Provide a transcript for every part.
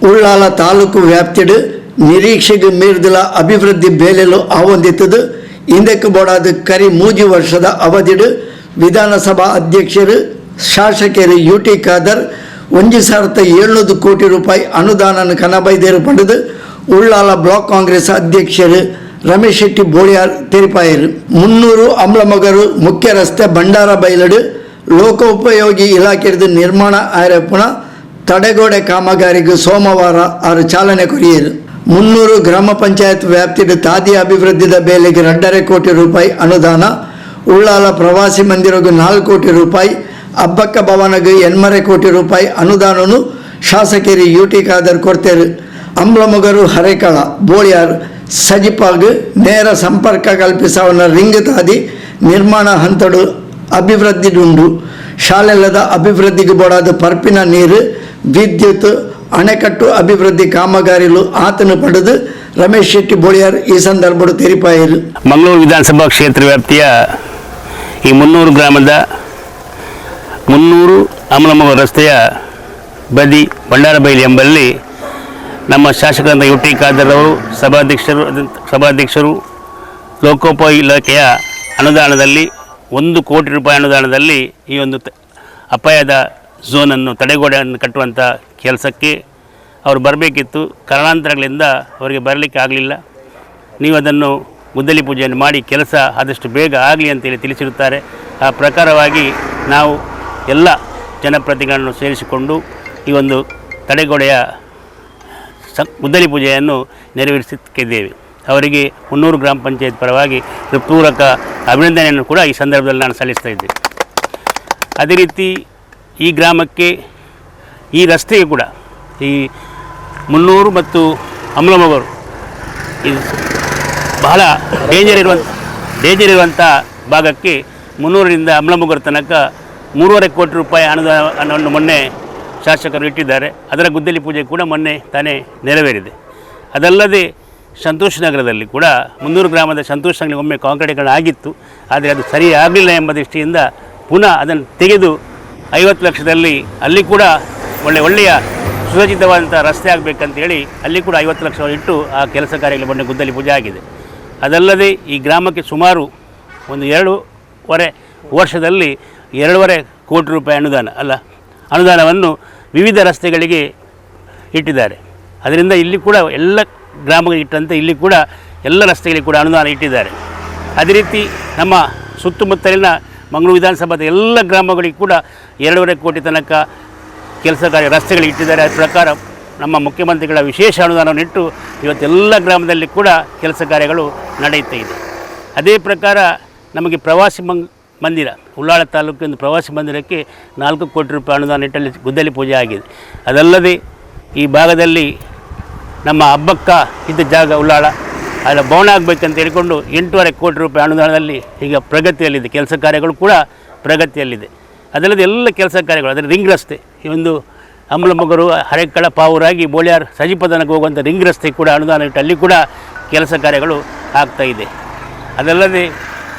ಉಳ್ಳಾಲ ತಾಲೂಕು ವ್ಯಾಪ್ತಿಡು ನಿರೀಕ್ಷೆಗೆ ಮೀರಿದ ಅಭಿವೃದ್ಧಿ ಬೇಲೆಲು ಆವೊಂದಿತ್ತದು ಹಿಂದಕ್ಕೆ ಬೋಡಾದ ಕರಿ 3 ವರ್ಷದ ಅವಧಿಡು ವಿಧಾನಸಭಾ ಅಧ್ಯಕ್ಷರು ಶಾಸಕರು UT ಖಾದರ್ 1700 ಕೋಟಿ ರೂಪಾಯಿ ಅನುದಾನ ಕನಬೈದೇರು ಪಡೆದು ಉಳ್ಳಾಲ ಬ್ಲಾಕ್ ಕಾಂಗ್ರೆಸ್ ಅಧ್ಯಕ್ಷರು ರಮೇಶ್ ಶೆಟ್ಟಿ ಬೋಳಿಯಾರ್ ತೆರಿಪಾಯರು 300 ಅಮ್ಲಮಗರು ಮುಖ್ಯ ರಸ್ತೆ ಬಂಡಾರ ಬೈಲಡು ಲೋಕೋಪಯೋಗಿ ಇಲಾಖೆದು ನಿರ್ಮಾಣ ಆರೋಪಣ ತಡೆಗೋಡೆ ಕಾಮಗಾರಿಗೆ ಸೋಮವಾರ ಅವರು ಚಾಲನೆ ಕೊರಿಯರು 300 ಗ್ರಾಮ ಪಂಚಾಯತ್ ವ್ಯಾಪ್ತಿಯ ತಾದಿ ಅಭಿವೃದ್ಧಿದ ಬೇಲೆಗೆ 2.5 ಕೋಟಿ ರೂಪಾಯಿ ಅನುದಾನ ಉಳ್ಳಾಲ ಪ್ರವಾಸಿ ಮಂದಿರಗೂ 4 ಕೋಟಿ ರೂಪಾಯಿ ಅಬ್ಬಕ್ಕ ಭವನಗೆ 8 ಕೋಟಿ ರೂಪಾಯಿ ಅನುದಾನನು ಶಾಸಕರು UT ಖಾದರ್ ಕೊಡ್ತೇರು ಅಂಬ್ಲಮಗರು ಹರೇಕಳ ಬೋಳಿಯಾರ್ ಸಜಿಪಾಗ್ ನೇರ ಸಂಪರ್ಕ ಕಲ್ಪಿಸವನ ರಿಂಗ್ ತಾದಿ ನಿರ್ಮಾಣ ಹಂತಡು ಅಭಿವೃದ್ಧಿಡುಂಡು ಶಾಲೆಲದ ಅಭಿವೃದ್ಧಿಗೆ ಬೋಡಾದ ಪರ್ಪಿನ ನೀರು ವಿದ್ಯುತ್ ಅಣೆಕಟ್ಟು ಅಭಿವೃದ್ಧಿ ಕಾಮಗಾರಿಲು ಆತನು ಪಡೆದು ರಮೇಶ್ ಶೆಟ್ಟಿ ಬೋಳಿಯಾರ್ ಈ ಸಂದರ್ಭ ತೆರಿಪಾಯರು. ಮಂಗಳೂರು ವಿಧಾನಸಭಾ ಕ್ಷೇತ್ರ ವ್ಯಾಪ್ತಿಯ ಈ 300 ಗ್ರಾಮದ 300 ಅಮಲಮಗ ರಸ್ತೆಯ ಬದಿ ಬಂಡಾರಬೈಲಿ ಎಂಬಲ್ಲಿ ನಮ್ಮ ಶಾಸಕರಾದ UT ಖಾದರ್ ಅವರು ಸಭಾಧ್ಯಕ್ಷರು ಲೋಕೋಪಯೋಗಿ ಇಲಾಖೆಯ ಅನುದಾನದಲ್ಲಿ 1 ಕೋಟಿ ರೂಪಾಯಿ ಅನುದಾನದಲ್ಲಿ ಈ ಒಂದು ಅಪಾಯದ ಝೋನನ್ನು ತಡೆಗೋಡೆಯನ್ನು ಕಟ್ಟುವಂಥ ಕೆಲಸಕ್ಕೆ ಅವರು ಬರಬೇಕಿತ್ತು. ಕಾರಣಾಂತರಗಳಿಂದ ಅವರಿಗೆ ಬರಲಿಕ್ಕೆ ಆಗಲಿಲ್ಲ. ನೀವು ಅದನ್ನು ಗುದ್ದಲಿ ಪೂಜೆಯನ್ನು ಮಾಡಿ ಕೆಲಸ ಆದಷ್ಟು ಬೇಗ ಆಗಲಿ ಅಂತೇಳಿ ತಿಳಿಸಿರುತ್ತಾರೆ. ಆ ಪ್ರಕಾರವಾಗಿ ನಾವು ಎಲ್ಲ ಜನಪ್ರತಿನಿಧಿಗಳನ್ನು ಸೇರಿಸಿಕೊಂಡು ಈ ಒಂದು ತಡೆಗೋಡೆಯ ಗುದ್ದಲಿ ಪೂಜೆಯನ್ನು ನೆರವೇರಿಸುತ್ತಿದ್ದೇವೆ. ಅವರಿಗೆ 300 ಗ್ರಾಮ ಪಂಚಾಯತ್ ಪರವಾಗಿ ಪೂರಕ ಅಭಿನಂದನೆಯನ್ನು ಕೂಡ ಈ ಸಂದರ್ಭದಲ್ಲಿ ನಾನು ಸಲ್ಲಿಸ್ತಾ ಇದ್ದೆ. ಅದೇ ರೀತಿ ಈ ಗ್ರಾಮಕ್ಕೆ ಈ ರಸ್ತೆಗೆ ಕೂಡ ಈ 300 ಮತ್ತು ಅಮ್ಲಮಗರು ಇದು ಬಹಳ ಡೇಂಜರ್ ಇರುವಂಥ ಭಾಗಕ್ಕೆ 300ರಿಂದ ಅಮ್ಲಮಗರ ತನಕ 3.5 ಕೋಟಿ ರೂಪಾಯಿ ಅನುದಾನವನ್ನು ಮೊನ್ನೆ ಶಾಸಕರು ಇಟ್ಟಿದ್ದಾರೆ. ಅದರ ಗುದ್ದಲಿ ಪೂಜೆ ಕೂಡ ಮೊನ್ನೆ ತಾನೇ ನೆರವೇರಿದೆ. ಅದಲ್ಲದೆ ಸಂತೋಷ ನಗರದಲ್ಲಿ ಕೂಡ 300 ಗ್ರಾಮದ ಸಂತೋಷ ನಗರ ಒಮ್ಮೆ ಕಾಂಕ್ರೀಟೀಕರಣ ಆಗಿತ್ತು. ಆದರೆ ಅದು ಸರಿ ಆಗಲಿಲ್ಲ ಎಂಬ ದೃಷ್ಟಿಯಿಂದ ಪುನಃ ಅದನ್ನು ತೆಗೆದು 50 ಲಕ್ಷದಲ್ಲಿ ಅಲ್ಲಿ ಕೂಡ ಒಳ್ಳೆಯ ಸುಸಜ್ಜಿತವಾದಂಥ ರಸ್ತೆ ಆಗಬೇಕಂತೇಳಿ ಅಲ್ಲಿ ಕೂಡ 50 ಲಕ್ಷ ಇಟ್ಟು ಆ ಕೆಲಸ ಕಾರ್ಯಗಳು ಮೊನ್ನೆ ಗುದ್ದಲಿ ಪೂಜೆ ಆಗಿದೆ. ಅದಲ್ಲದೆ ಈ ಗ್ರಾಮಕ್ಕೆ ಸುಮಾರು ಒಂದು 2.5 ವರ್ಷದಲ್ಲಿ 2.5 ಕೋಟಿ ರೂಪಾಯಿ ಅನುದಾನವನ್ನು ವಿವಿಧ ರಸ್ತೆಗಳಿಗೆ ಇಟ್ಟಿದ್ದಾರೆ. ಅದರಿಂದ ಇಲ್ಲಿ ಕೂಡ ಎಲ್ಲ ಗ್ರಾಮಗಳಿಗೆ ಇಟ್ಟಂತೆ ಇಲ್ಲಿ ಕೂಡ ಎಲ್ಲ ರಸ್ತೆಗಳಿಗೆ ಕೂಡ ಅನುದಾನ ಇಟ್ಟಿದ್ದಾರೆ. ಅದೇ ರೀತಿ ನಮ್ಮ ಸುತ್ತಮುತ್ತಲಿನ ಮಂಗಳೂರು ವಿಧಾನಸಭಾದ ಎಲ್ಲ ಗ್ರಾಮಗಳಿಗೆ ಕೂಡ 2.5 ಕೋಟಿ ತನಕ ಕೆಲಸ ಕಾರ್ಯ ರಸ್ತೆಗಳಿಗೆ ಇಟ್ಟಿದ್ದಾರೆ. ಅದ ಪ್ರಕಾರ ನಮ್ಮ ಮುಖ್ಯಮಂತ್ರಿಗಳ ವಿಶೇಷ ಅನುದಾನವನ್ನು ಇಟ್ಟು ಇವತ್ತೆಲ್ಲ ಗ್ರಾಮದಲ್ಲಿ ಕೂಡ ಕೆಲಸ ಕಾರ್ಯಗಳು ನಡೆಯುತ್ತಾ ಇದೆ. ಅದೇ ಪ್ರಕಾರ ನಮಗೆ ಪ್ರವಾಸಿ ಮಂದಿರ ಉಳ್ಳಾಳ ತಾಲೂಕಿನ ಪ್ರವಾಸಿ ಮಂದಿರಕ್ಕೆ 4 ಕೋಟಿ ರೂಪಾಯಿ ಅನುದಾನ ಇಟ್ಟಲ್ಲಿ ಗುದ್ದಲಿ ಪೂಜೆ ಆಗಿದೆ. ಅದಲ್ಲದೆ ಈ ಭಾಗದಲ್ಲಿ ನಮ್ಮ ಹಬ್ಬಕ್ಕ ಇದ್ದ ಜಾಗ ಉಳ್ಳಾಳ ಅದರ ಭವನ ಆಗಬೇಕಂತ ಹೇಳಿಕೊಂಡು 8.5 ಕೋಟಿ ರೂಪಾಯಿ ಅನುದಾನದಲ್ಲಿ ಈಗ ಪ್ರಗತಿಯಲ್ಲಿದೆ. ಕೆಲಸ ಕಾರ್ಯಗಳು ಕೂಡ ಪ್ರಗತಿಯಲ್ಲಿದೆ. ಅದಲ್ಲದೆ ಎಲ್ಲ ಕೆಲಸ ಕಾರ್ಯಗಳು ಅದರ ರಿಂಗ್ ರಸ್ತೆ ಈ ಒಂದು ಅಮಲಮಗರು ಹರೇಕಳ ಪಾವೂರಾಗಿ ಬೋಳಿಯಾರ್ ಸಜಿಪದನಕ್ಕೆ ಹೋಗುವಂಥ ರಿಂಗ್ ರಸ್ತೆ ಕೂಡ ಅನುದಾನ ಇಟ್ಟು ಅಲ್ಲಿ ಕೂಡ ಕೆಲಸ ಕಾರ್ಯಗಳು ಆಗ್ತಾಯಿದೆ. ಅದಲ್ಲದೆ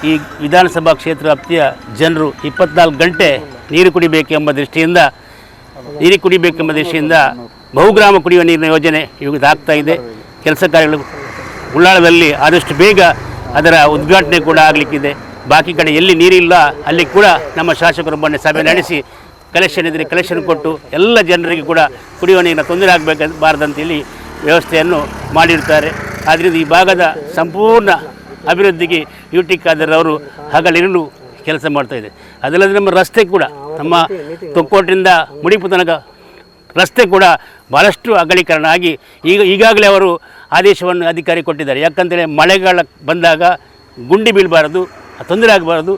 ಈ ವಿಧಾನಸಭಾ ಕ್ಷೇತ್ರ ವ್ಯಾಪ್ತಿಯ ಜನರು 24 ಗಂಟೆ ನೀರು ಕುಡಿಬೇಕೆಂಬ ದೃಷ್ಟಿಯಿಂದ ಬಹುಗ್ರಾಮ ಕುಡಿಯುವ ನೀರಿನ ಯೋಜನೆ ಇವಾಗ ಆಗ್ತಾಯಿದೆ. ಕೆಲಸ ಕಾರ್ಯಗಳು ಉಳ್ಳಾಳದಲ್ಲಿ ಆದಷ್ಟು ಬೇಗ ಅದರ ಉದ್ಘಾಟನೆ ಕೂಡ ಆಗಲಿಕ್ಕಿದೆ. ಬಾಕಿ ಕಡೆ ಎಲ್ಲಿ ನೀರಿಲ್ಲ ಅಲ್ಲಿ ಕೂಡ ನಮ್ಮ ಶಾಸಕರು ಮೊನ್ನೆ ಸಭೆ ನಡೆಸಿ ಕಲೆಕ್ಷನ್ ಕೊಟ್ಟು ಎಲ್ಲ ಜನರಿಗೆ ಕೂಡ ಕುಡಿಯುವ ನೀರಿನ ತೊಂದರೆ ಆಗಬಾರ್ದಂತೇಳಿ ವ್ಯವಸ್ಥೆಯನ್ನು ಮಾಡಿರ್ತಾರೆ. ಆದ್ದರಿಂದ ಈ ಭಾಗದ ಸಂಪೂರ್ಣ ಅಭಿವೃದ್ಧಿಗೆ UT ಖಾದರ್ ಅವರು ಹಗಲಿರುಳು ಕೆಲಸ ಮಾಡ್ತಾಯಿದೆ. ಅದಲ್ಲದೆ ನಮ್ಮ ರಸ್ತೆ ಕೂಡ ನಮ್ಮ ತೊಕ್ಕೋಟರಿಂದ ಮುಡಿಪು ತನಕ ರಸ್ತೆ ಕೂಡ ಭಾಳಷ್ಟು ಅಗಲೀಕರಣ ಆಗಿ ಈಗಾಗಲೇ ಅವರು ಆದೇಶವನ್ನು ಅಧಿಕಾರಿ ಕೊಟ್ಟಿದ್ದಾರೆ. ಯಾಕಂತೇಳಿ ಮಳೆಗಾಲ ಬಂದಾಗ ಗುಂಡಿ ಬೀಳಬಾರದು, ತೊಂದರೆ ಆಗಬಾರ್ದು,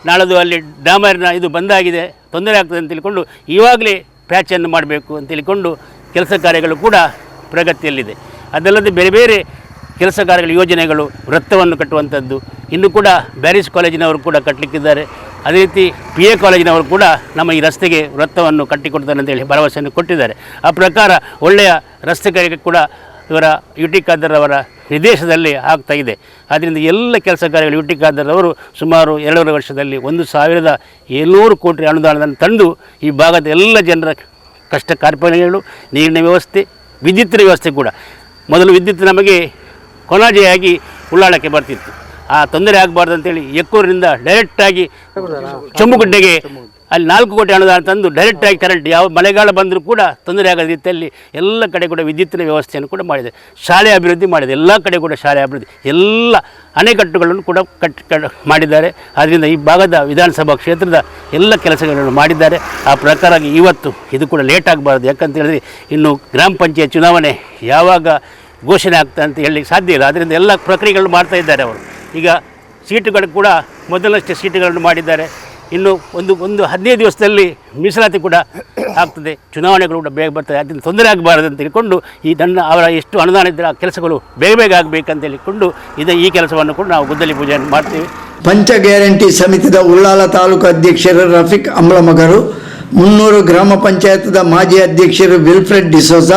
ನಾಳದು ಅಲ್ಲಿ ಡಾಮರ್ನ ಇದು ಬಂದಾಗಿದೆ ತೊಂದರೆ ಆಗ್ತದೆ ಅಂತ ತಿಳ್ಕೊಂಡು ಇವಾಗಲೇ ಪ್ಯಾಚನ್ನು ಮಾಡಬೇಕು ಅಂತ ಹೇಳಿಕೊಂಡು ಕೆಲಸ ಕಾರ್ಯಗಳು ಕೂಡ ಪ್ರಗತಿಯಲ್ಲಿದೆ. ಅದಲ್ಲದೆ ಬೇರೆ ಬೇರೆ ಕೆಲಸ ಕಾರ್ಯಗಳ ಯೋಜನೆಗಳು ವೃತ್ತವನ್ನು ಕಟ್ಟುವಂಥದ್ದು ಇನ್ನೂ ಕೂಡ ಬ್ಯಾರಿಸ್ ಕಾಲೇಜಿನವರು ಕೂಡ ಕಟ್ಟಲಿಕ್ಕಿದ್ದಾರೆ. ಅದೇ ರೀತಿ PA ಕಾಲೇಜಿನವರು ಕೂಡ ನಮ್ಮ ಈ ರಸ್ತೆಗೆ ವೃತ್ತವನ್ನು ಕಟ್ಟಿಕೊಡ್ತಾರೆ ಅಂತೇಳಿ ಭರವಸೆಯನ್ನು ಕೊಟ್ಟಿದ್ದಾರೆ. ಆ ಪ್ರಕಾರ ಒಳ್ಳೆಯ ರಸ್ತೆ ಕಾರ್ಯಕ್ಕೆ ಕೂಡ ಇವರ UT ಖಾದರ್ ಅವರ ನಿರ್ದೇಶನದಲ್ಲಿ ಆಗ್ತಾಯಿದೆ. ಆದ್ದರಿಂದ ಎಲ್ಲ ಕೆಲಸ ಕಾರ್ಯಗಳು UT ಖಾದರ್ ಅವರು ಸುಮಾರು 2.5 ವರ್ಷದಲ್ಲಿ 1700 ಕೋಟಿ ಅನುದಾನವನ್ನು ತಂದು ಈ ಭಾಗದ ಎಲ್ಲ ಜನರ ಕಷ್ಟ ಕಾರ್ಪಣ್ಯಗಳು, ನೀರಿನ ವ್ಯವಸ್ಥೆ, ವಿದ್ಯುತ್ತಿನ ವ್ಯವಸ್ಥೆ ಕೂಡ ಮೊದಲು ವಿದ್ಯುತ್ ನಮಗೆ ಕೊನಾಜೆಯಾಗಿ ಉಳ್ಳಾಳಕ್ಕೆ ಬರ್ತಿತ್ತು. ಆ ತೊಂದರೆ ಆಗಬಾರ್ದು ಅಂತೇಳಿ ಎಕ್ಕೂರಿನಿಂದ ಡೈರೆಕ್ಟಾಗಿ ಚೊಂಬುಗುಡ್ಡೆಗೆ ಅಲ್ಲಿ 4 ಕೋಟಿ ಅನುದಾನ ತಂದು ಡೈರೆಕ್ಟಾಗಿ ಕರೆಂಟ್ ಯಾವ ಮಳೆಗಾಲ ಬಂದರೂ ಕೂಡ ತೊಂದರೆ ಆಗದ ರೀತಿಯಲ್ಲಿ ಎಲ್ಲ ಕಡೆ ಕೂಡ ವಿದ್ಯುತ್ತಿನ ವ್ಯವಸ್ಥೆಯನ್ನು ಕೂಡ ಮಾಡಿದೆ. ಶಾಲೆ ಅಭಿವೃದ್ಧಿ ಮಾಡಿದೆ, ಎಲ್ಲ ಕಡೆ ಕೂಡ ಶಾಲೆ ಅಭಿವೃದ್ಧಿ, ಎಲ್ಲ ಅಣೆಕಟ್ಟುಗಳನ್ನು ಕೂಡ ಮಾಡಿದ್ದಾರೆ. ಆದ್ದರಿಂದ ಈ ಭಾಗದ ವಿಧಾನಸಭಾ ಕ್ಷೇತ್ರದ ಎಲ್ಲ ಕೆಲಸಗಳನ್ನು ಮಾಡಿದ್ದಾರೆ. ಆ ಪ್ರಕಾರ ಇವತ್ತು ಇದು ಕೂಡ ಲೇಟ್ ಆಗಬಾರ್ದು. ಯಾಕಂತ ಹೇಳಿದ್ರೆ ಇನ್ನು ಗ್ರಾಮ ಪಂಚಾಯತ್ ಚುನಾವಣೆ ಯಾವಾಗ ಘೋಷಣೆ ಆಗ್ತದೆ ಅಂತ ಹೇಳಲಿಕ್ಕೆ ಸಾಧ್ಯ ಇಲ್ಲ. ಆದ್ದರಿಂದ ಎಲ್ಲ ಪ್ರಕ್ರಿಯೆಗಳನ್ನು ಮಾಡ್ತಾ ಇದ್ದಾರೆ ಅವರು. ಈಗ ಸೀಟುಗಳು ಕೂಡ ಮೊದಲಷ್ಟೇ ಸೀಟುಗಳನ್ನು ಮಾಡಿದ್ದಾರೆ. ಇನ್ನು ಒಂದು 15 ದಿವಸದಲ್ಲಿ ಮೀಸಲಾತಿ ಕೂಡ ಆಗ್ತದೆ, ಚುನಾವಣೆಗಳು ಕೂಡ ಬೇಗ ಬರ್ತದೆ. ಅದರಿಂದ ತೊಂದರೆ ಆಗಬಾರದು ಅಂತ ಹೇಳಿಕೊಂಡು ಅವರ ಎಷ್ಟು ಅನುದಾನ ಇದ್ದರೆ ಆ ಕೆಲಸಗಳು ಬೇಗ ಆಗಬೇಕಂತ ಹೇಳಿಕೊಂಡು ಈ ಕೆಲಸವನ್ನು ಕೂಡ ನಾವು ಗುದ್ದಲಿ ಪೂಜೆಯನ್ನು ಮಾಡ್ತೀವಿ. ಪಂಚ ಗ್ಯಾರಂಟಿ ಸಮಿತಿದ ಉಳ್ಳಾಲ ತಾಲೂಕು ಅಧ್ಯಕ್ಷರು ರಫೀಕ್ ಅಂಬ್ಲಮಗರು, 300 ಗ್ರಾಮ ಪಂಚಾಯತ್ದ ಮಾಜಿ ಅಧ್ಯಕ್ಷರು ವಿಲ್ಫ್ರೆಡ್ ಡಿಸೋಜ,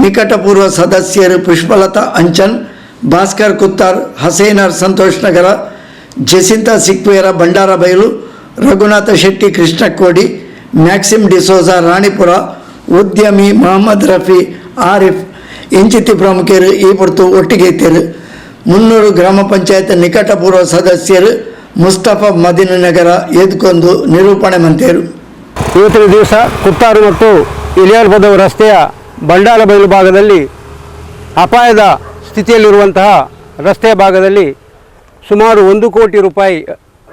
ನಿಕಟಪೂರ್ವ ಸದಸ್ಯರು ಪುಷ್ಪಲತಾ ಅಂಚನ್, ಭಾಸ್ಕರ್ ಕುತ್ತಾರ್, ಹಸೇನರ್ ಸಂತೋಷ್ ನಗರ, ಜೆಸಿಂತಾ ಸಿಕ್ವೇರ ಬಂಡಾರಬೈಲು, ರಘುನಾಥ ಶೆಟ್ಟಿ ಕೃಷ್ಣಕೋಡಿ, ಮ್ಯಾಕ್ಸಿಮ್ ಡಿಸೋಜ ರಾಣಿಪುರ, ಉದ್ಯಮಿ ಮೊಹಮ್ಮದ್ ರಫಿ, ಆರಿಫ್ ಇಂಚಿತಿ ಪ್ರಮುಖರು ಈ ಹೊರತು ಒಟ್ಟಿಗೆ ಇದ್ದರು. 300 ಗ್ರಾಮ ಪಂಚಾಯತ್ ನಿಕಟಪೂರ್ವ ಸದಸ್ಯರು ಮುಸ್ತಫಾ ಮದಿನನಗರ ಎದ್ಕೊಂದು ನಿರೂಪಣೆ ಮಂತ್ರು. ಇವತ್ತಿನ ದಿವಸ ಕುತ್ತಾರು ಮತ್ತು ಇಲಿಯಾಲ್ಪದವು ರಸ್ತೆಯ ಬಂಡಾರಬೈಲು ಭಾಗದಲ್ಲಿ ಅಪಾಯದ ಸ್ಥಿತಿಯಲ್ಲಿರುವಂತಹ ರಸ್ತೆಯ ಭಾಗದಲ್ಲಿ ಸುಮಾರು 1 ಕೋಟಿ ರೂಪಾಯಿ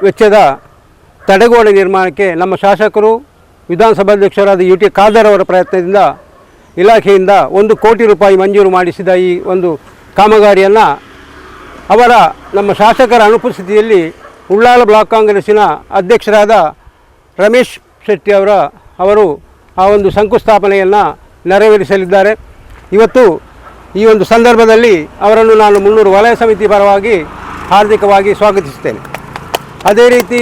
ವೆಚ್ಚದ ತಡೆಗೋಡೆ ನಿರ್ಮಾಣಕ್ಕೆ ನಮ್ಮ ಶಾಸಕರು ವಿಧಾನಸಭಾಧ್ಯಕ್ಷರಾದ UT ಖಾದರ್ ಅವರ ಪ್ರಯತ್ನದಿಂದ ಇಲಾಖೆಯಿಂದ 1 ಕೋಟಿ ರೂಪಾಯಿ ಮಂಜೂರು ಮಾಡಿಸಿದ ಈ ಒಂದು ಕಾಮಗಾರಿಯನ್ನು ನಮ್ಮ ಶಾಸಕರ ಅನುಪಸ್ಥಿತಿಯಲ್ಲಿ ಉಳ್ಳಾಲ ಬ್ಲಾಕ್ ಕಾಂಗ್ರೆಸ್ಸಿನ ಅಧ್ಯಕ್ಷರಾದ ರಮೇಶ್ ಶೆಟ್ಟಿ ಅವರು ಆ ಒಂದು ಶಂಕುಸ್ಥಾಪನೆಯನ್ನು ನೆರವೇರಿಸಲಿದ್ದಾರೆ. ಇವತ್ತು ಈ ಒಂದು ಸಂದರ್ಭದಲ್ಲಿ ಅವರನ್ನು ನಾನು 300 ವಲಯ ಸಮಿತಿ ಪರವಾಗಿ ಹಾರ್ದಿಕವಾಗಿ ಸ್ವಾಗತಿಸುತ್ತೇನೆ. ಅದೇ ರೀತಿ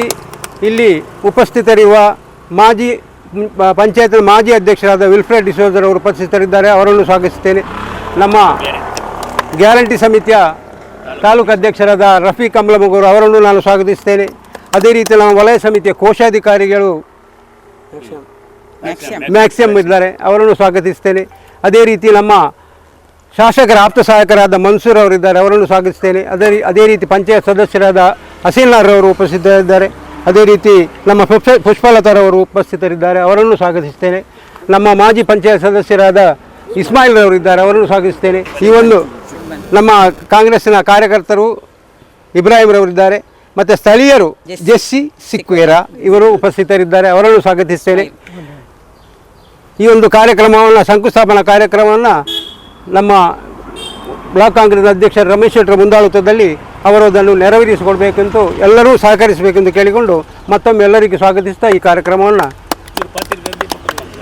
ಇಲ್ಲಿ ಉಪಸ್ಥಿತರಿರುವ ಪಂಚಾಯತ್ನ ಮಾಜಿ ಅಧ್ಯಕ್ಷರಾದ ವಿಲ್ಫ್ರೆಡ್ ಡಿಸೋಜರ್ ಅವರು ಉಪಸ್ಥಿತರಿದ್ದಾರೆ, ಅವರನ್ನು ಸ್ವಾಗತಿಸುತ್ತೇನೆ. ನಮ್ಮ ಗ್ಯಾರಂಟಿ ಸಮಿತಿಯ ತಾಲೂಕು ಅಧ್ಯಕ್ಷರಾದ ರಫೀಕ್ ಅಂಬ್ಲಮಗರು ಅವರನ್ನು ನಾನು ಸ್ವಾಗತಿಸುತ್ತೇನೆ. ಅದೇ ರೀತಿ ನಮ್ಮ ವಲಯ ಸಮಿತಿಯ ಕೋಶಾಧಿಕಾರಿಗಳು ಮ್ಯಾಕ್ಸಿಮ್ ಇದ್ದಾರೆ, ಅವರನ್ನು ಸ್ವಾಗತಿಸ್ತೇನೆ. ಅದೇ ರೀತಿ ನಮ್ಮ ಶಾಸಕರ ಆಪ್ತ ಸಹಾಯಕರಾದ ಮನ್ಸೂರ್ ಅವರಿದ್ದಾರೆ, ಅವರನ್ನು ಸ್ವಾಗತಿಸ್ತೇನೆ. ಅದೇ ರೀತಿ ಪಂಚಾಯತ್ ಸದಸ್ಯರಾದ ಹಸೀನಾರ್ ಅವರು ಉಪಸ್ಥಿತರಿದ್ದಾರೆ. ಅದೇ ರೀತಿ ನಮ್ಮ ಪುಷ್ಪಲತಾರವರು ಉಪಸ್ಥಿತರಿದ್ದಾರೆ, ಅವರನ್ನು ಸ್ವಾಗತಿಸ್ತೇನೆ. ನಮ್ಮ ಮಾಜಿ ಪಂಚಾಯತ್ ಸದಸ್ಯರಾದ ಇಸ್ಮಾಯಿಲ್ ರವರಿದ್ದಾರೆ, ಅವರನ್ನು ಸ್ವಾಗತಿಸ್ತೇನೆ. ಈ ಒಂದು ನಮ್ಮ ಕಾಂಗ್ರೆಸ್ಸಿನ ಕಾರ್ಯಕರ್ತರು ಇಬ್ರಾಹಿಂ ರವರಿದ್ದಾರೆ ಮತ್ತು ಸ್ಥಳೀಯರು ಜೆಸ್ಸಿ ಸಿಕ್ವೇರಾ ಇವರು ಉಪಸ್ಥಿತರಿದ್ದಾರೆ, ಅವರನ್ನು ಸ್ವಾಗತಿಸ್ತೇನೆ. ಈ ಒಂದು ಕಾರ್ಯಕ್ರಮವನ್ನು ಶಂಕುಸ್ಥಾಪನಾ ಕಾರ್ಯಕ್ರಮವನ್ನು ನಮ್ಮ ಬ್ಲಾಕ್ ಕಾಂಗ್ರೆಸ್ ಅಧ್ಯಕ್ಷ ರಮೇಶ್ ಶೆಟ್ಟರ ಮುಂದಾಳತ್ವದಲ್ಲಿ ಅವರು ಅದನ್ನು ನೆರವೇರಿಸಿಕೊಡ್ಬೇಕೆಂದು ಎಲ್ಲರೂ ಸಹಕರಿಸಬೇಕೆಂದು ಕೇಳಿಕೊಂಡು ಮತ್ತೊಮ್ಮೆ ಎಲ್ಲರಿಗೂ ಸ್ವಾಗತಿಸ್ತಾ ಈ ಕಾರ್ಯಕ್ರಮವನ್ನು